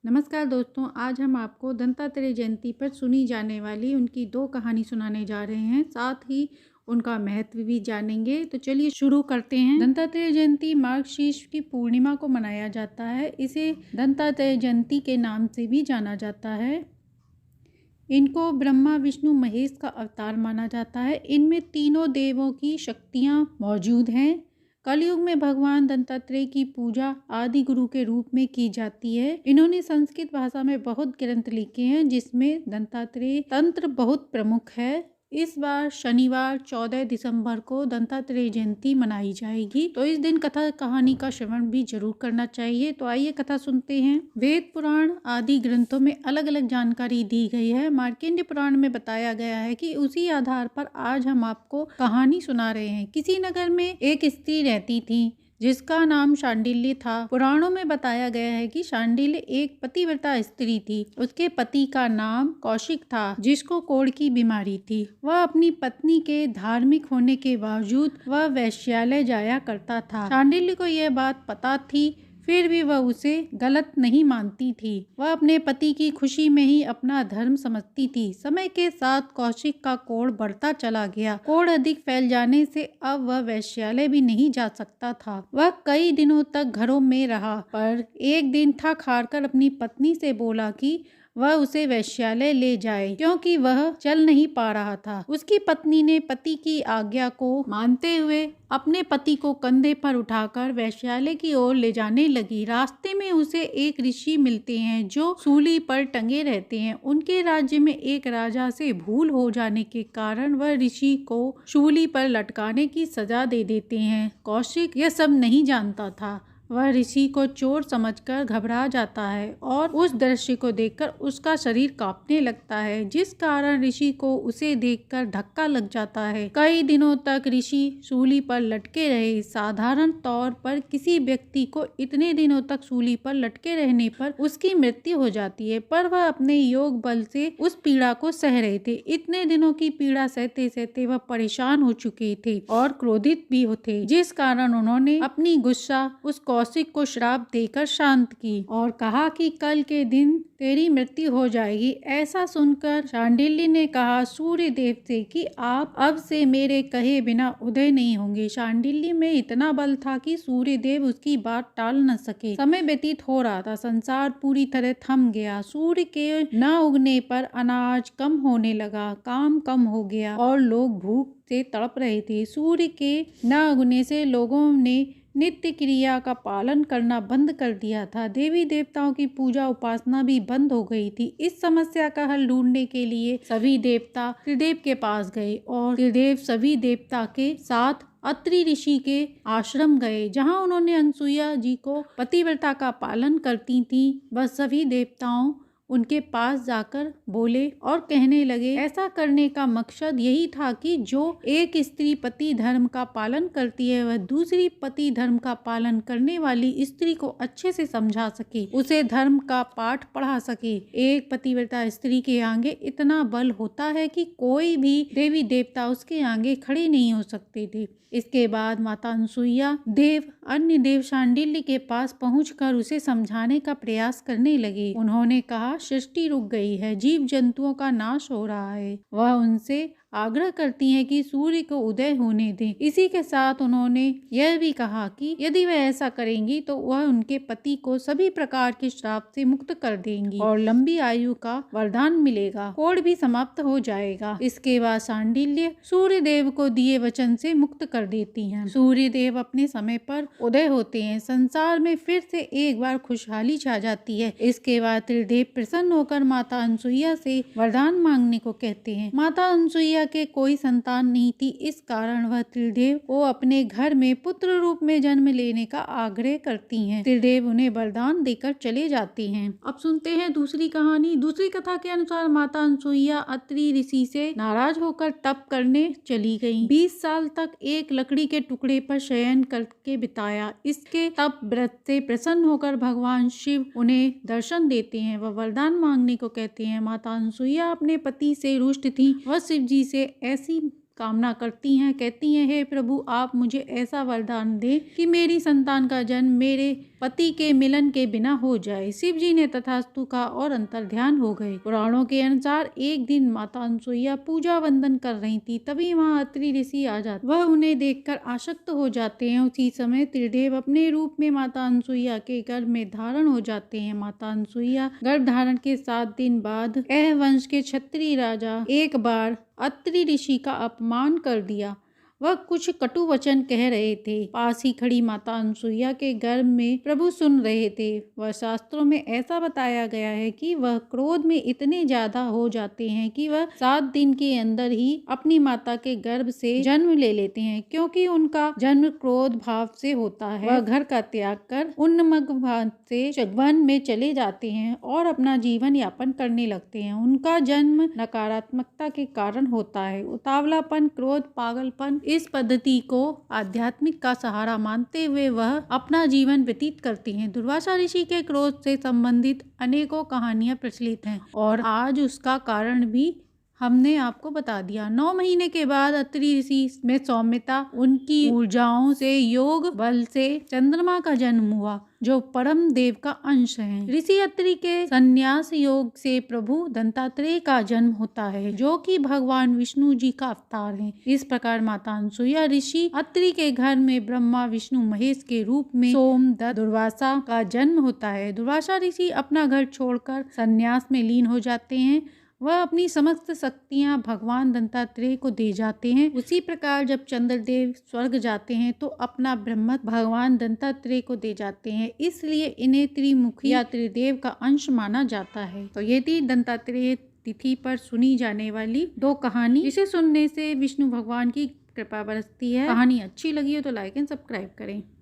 नमस्कार दोस्तों, आज हम आपको दंतात्रेय जयंती पर सुनी जाने वाली उनकी 2 कहानी सुनाने जा रहे हैं। साथ ही उनका महत्व भी जानेंगे। तो चलिए शुरू करते हैं। दंतात्रेय जयंती मार्गशीर्ष की पूर्णिमा को मनाया जाता है। इसे दंतात्रेय जयंती के नाम से भी जाना जाता है। इनको ब्रह्मा विष्णु महेश का अवतार माना जाता है। इनमें तीनों देवों की शक्तियाँ मौजूद हैं। कलयुग में भगवान दंतात्रेय की पूजा आदि गुरु के रूप में की जाती है। इन्होंने संस्कृत भाषा में बहुत ग्रंथ लिखे हैं, जिसमें दंतात्रेय तंत्र बहुत प्रमुख है। इस बार शनिवार 14 दिसंबर को दंतात्रेय जयंती मनाई जाएगी, तो इस दिन कथा कहानी का श्रवण भी जरूर करना चाहिए। तो आइए कथा सुनते हैं। वेद पुराण आदि ग्रंथों में अलग अलग जानकारी दी गई है। मार्कंडेय पुराण में बताया गया है कि उसी आधार पर आज हम आपको कहानी सुना रहे हैं। किसी नगर में एक स्त्री रहती थी जिसका नाम शांडिल्य था। पुराणों में बताया गया है कि शांडिल्य एक पतिव्रता स्त्री थी। उसके पति का नाम कौशिक था, जिसको कोढ़ की बीमारी थी। वह अपनी पत्नी के धार्मिक होने के बावजूद वह वेश्यालय जाया करता था। शांडिल्य को यह बात पता थी, फिर भी वह उसे गलत नहीं मानती थी। वह अपने पति की खुशी में ही अपना धर्म समझती थी। समय के साथ कौशिक का कोढ़ बढ़ता चला गया। कोढ़ अधिक फैल जाने से अब वह वेश्यालय भी नहीं जा सकता था। वह कई दिनों तक घरों में रहा, पर एक दिन थक हार कर अपनी पत्नी से बोला कि वह उसे वेश्यालय ले जाए, क्योंकि वह चल नहीं पा रहा था। उसकी पत्नी ने पति की आज्ञा को मानते हुए अपने पति को कंधे पर उठाकर वेश्यालय की ओर ले जाने लगी। रास्ते में उसे एक ऋषि मिलते हैं जो सूली पर टंगे रहते हैं। उनके राज्य में एक राजा से भूल हो जाने के कारण वह ऋषि को सूली पर लटकाने की सजा दे देते हैं। कौशिक यह सब नहीं जानता था। वह ऋषि को चोर समझकर घबरा जाता है और उस दृश्य को देखकर उसका शरीर कांपने लगता है, जिस कारण ऋषि को उसे देखकर धक्का लग जाता है। कई दिनों तक ऋषि सूली पर लटके रहे। साधारण तौर पर किसी व्यक्ति को इतने दिनों तक सूली पर लटके रहने पर उसकी मृत्यु हो जाती है, पर वह अपने योग बल से उस पीड़ा को सह रहे थे। इतने दिनों की पीड़ा सहते सहते वह परेशान हो चुके थे और क्रोधित भी थे, जिस कारण उन्होंने अपनी गुस्सा उस कौशिक को श्राप देकर शांत की और कहा कि कल के दिन तेरी मृत्यु हो जाएगी। ऐसा सुनकर शांडिल्य ने कहा सूर्य देव से कि आप अब से मेरे कहे बिना उदय नहीं होंगे। शांडिल्य में इतना बल था कि सूर्य देव उसकी बात टाल न सके। समय व्यतीत हो रहा था, संसार पूरी तरह थम गया। सूर्य के न उगने पर अनाज कम होने लगा, काम कम हो गया और लोग भूख से तड़प रहे थे। सूर्य के न उगने से लोगों ने नित्य क्रिया का पालन करना बंद कर दिया था। देवी देवताओं की पूजा उपासना भी बंद हो गई थी। इस समस्या का हल ढूंढने के लिए सभी देवता त्रिदेव के पास गए और त्रिदेव सभी देवता के साथ अत्रि ऋषि के आश्रम गए, जहां उन्होंने अनसुईया जी को पतिव्रता का पालन करती थी। वह सभी देवताओं उनके पास जाकर बोले और कहने लगे, ऐसा करने का मकसद यही था कि जो एक स्त्री पति धर्म का पालन करती है, वह दूसरी पति धर्म का पालन करने वाली स्त्री को अच्छे से समझा सके, उसे धर्म का पाठ पढ़ा सके। एक पतिव्रता स्त्री के आगे इतना बल होता है कि कोई भी देवी देवता उसके आगे खड़े नहीं हो सकते थे। इसके बाद माता अनसुईया देव अन्य देव शांडिल्य के पास पहुंचकर उसे समझाने का प्रयास करने लगे। उन्होंने कहा, सृष्टि रुक गई है, जीव जंतुओं का नाश हो रहा है। वह उनसे आग्रह करती हैं कि सूर्य को उदय होने दें। इसी के साथ उन्होंने यह भी कहा कि यदि वह ऐसा करेंगी तो वह उनके पति को सभी प्रकार के श्राप से मुक्त कर देंगी और लंबी आयु का वरदान मिलेगा, कोढ़ भी समाप्त हो जाएगा। इसके बाद शांडिल्य सूर्य देव को दिए वचन से मुक्त कर देती हैं। सूर्य देव अपने समय पर उदय होते हैं। संसार में फिर से एक बार खुशहाली छा जाती है। इसके बाद त्रिदेव प्रसन्न होकर माता अनसुईया से वरदान मांगने को कहते हैं। माता अनसुईया के कोई संतान नहीं थी, इस कारण वह त्रिदेव को अपने घर में पुत्र रूप में जन्म लेने का आग्रह करती हैं। त्रिदेव उन्हें वरदान देकर चले जाते हैं। अब सुनते हैं दूसरी कहानी। दूसरी कथा के अनुसार माता अनसुईया अत्रि ऋषि से नाराज होकर तप करने चली गईं। 20 साल तक एक लकड़ी के टुकड़े पर शयन करके बिताया। इसके तप व्रत से प्रसन्न होकर भगवान शिव उन्हें दर्शन देते हैं। वह वरदान मांगने को कहते हैं। माता अनसुईया अपने पति से रुष्ट थी। वह शिव जी से ऐसी कामना करती हैं। कहती हैं, हे प्रभु, आप मुझे ऐसा वरदान दें कि मेरी संतान का जन्म मेरे पति के मिलन के बिना हो जाए। शिव जी ने तथास्तु कहा और अंतर्ध्यान हो गए। पुराणों के अनुसार एक दिन माता अनसुईया पूजा वंदन कर रही थी, तभी वहाँ अत्रि ऋषि आ जाते। वह उन्हें देखकर आसक्त हो जाते हैं। उसी समय त्रिदेव अपने रूप में माता अनसुईया के गर्भ में धारण हो जाते हैं। माता अनसुईया गर्भ धारण के 7 दिन बाद एह वंश के क्षत्रिय राजा एक बार अत्रि ऋषि का अपमान कर दिया। वह कुछ कटु वचन कह रहे थे। पास ही खड़ी माता अनसुईया के गर्भ में प्रभु सुन रहे थे। वह शास्त्रों में ऐसा बताया गया है कि वह क्रोध में इतने ज्यादा हो जाते हैं कि वह 7 दिन के अंदर ही अपनी माता के गर्भ से जन्म ले लेते हैं। क्योंकि उनका जन्म क्रोध भाव से होता है, वह घर का त्याग कर उन्मग भाव से वन में चले जाते हैं और अपना जीवन यापन करने लगते हैं। उनका जन्म नकारात्मकता के कारण होता है। उतावलापन, क्रोध, पागलपन, इस पद्धति को आध्यात्मिक का सहारा मानते हुए वह अपना जीवन व्यतीत करती हैं। दुर्वासा ऋषि के क्रोध से संबंधित अनेकों कहानियां प्रचलित हैं और आज उसका कारण भी हमने आपको बता दिया। 9 महीने के बाद अत्रि ऋषि में सौम्यता, उनकी ऊर्जाओं से, योग बल से चंद्रमा का जन्म हुआ, जो परम देव का अंश है। ऋषि अत्रि के संन्यास योग से प्रभु दंतात्रेय का जन्म होता है, जो कि भगवान विष्णु जी का अवतार है। इस प्रकार माता अनसुईया ऋषि अत्रि के घर में ब्रह्मा, विष्णु, महेश के रूप में सोमदत्त, दुर्वासा का जन्म होता है। दुर्वासा ऋषि अपना घर छोड़कर संन्यास में लीन हो जाते हैं। वह अपनी समस्त शक्तियां भगवान दंतात्रेय को दे जाते हैं। उसी प्रकार जब चंद्रदेव स्वर्ग जाते हैं तो अपना ब्रह्मत्व भगवान दंतात्रेय को दे जाते हैं। इसलिए इन्हें त्रिमुखी या त्रिदेव का अंश माना जाता है। तो ये थी दंतात्रेय तिथि पर सुनी जाने वाली 2 कहानी, जिसे सुनने से विष्णु भगवान की कृपा बरसती है। कहानी अच्छी लगी हो तो लाइक एंड सब्सक्राइब करें।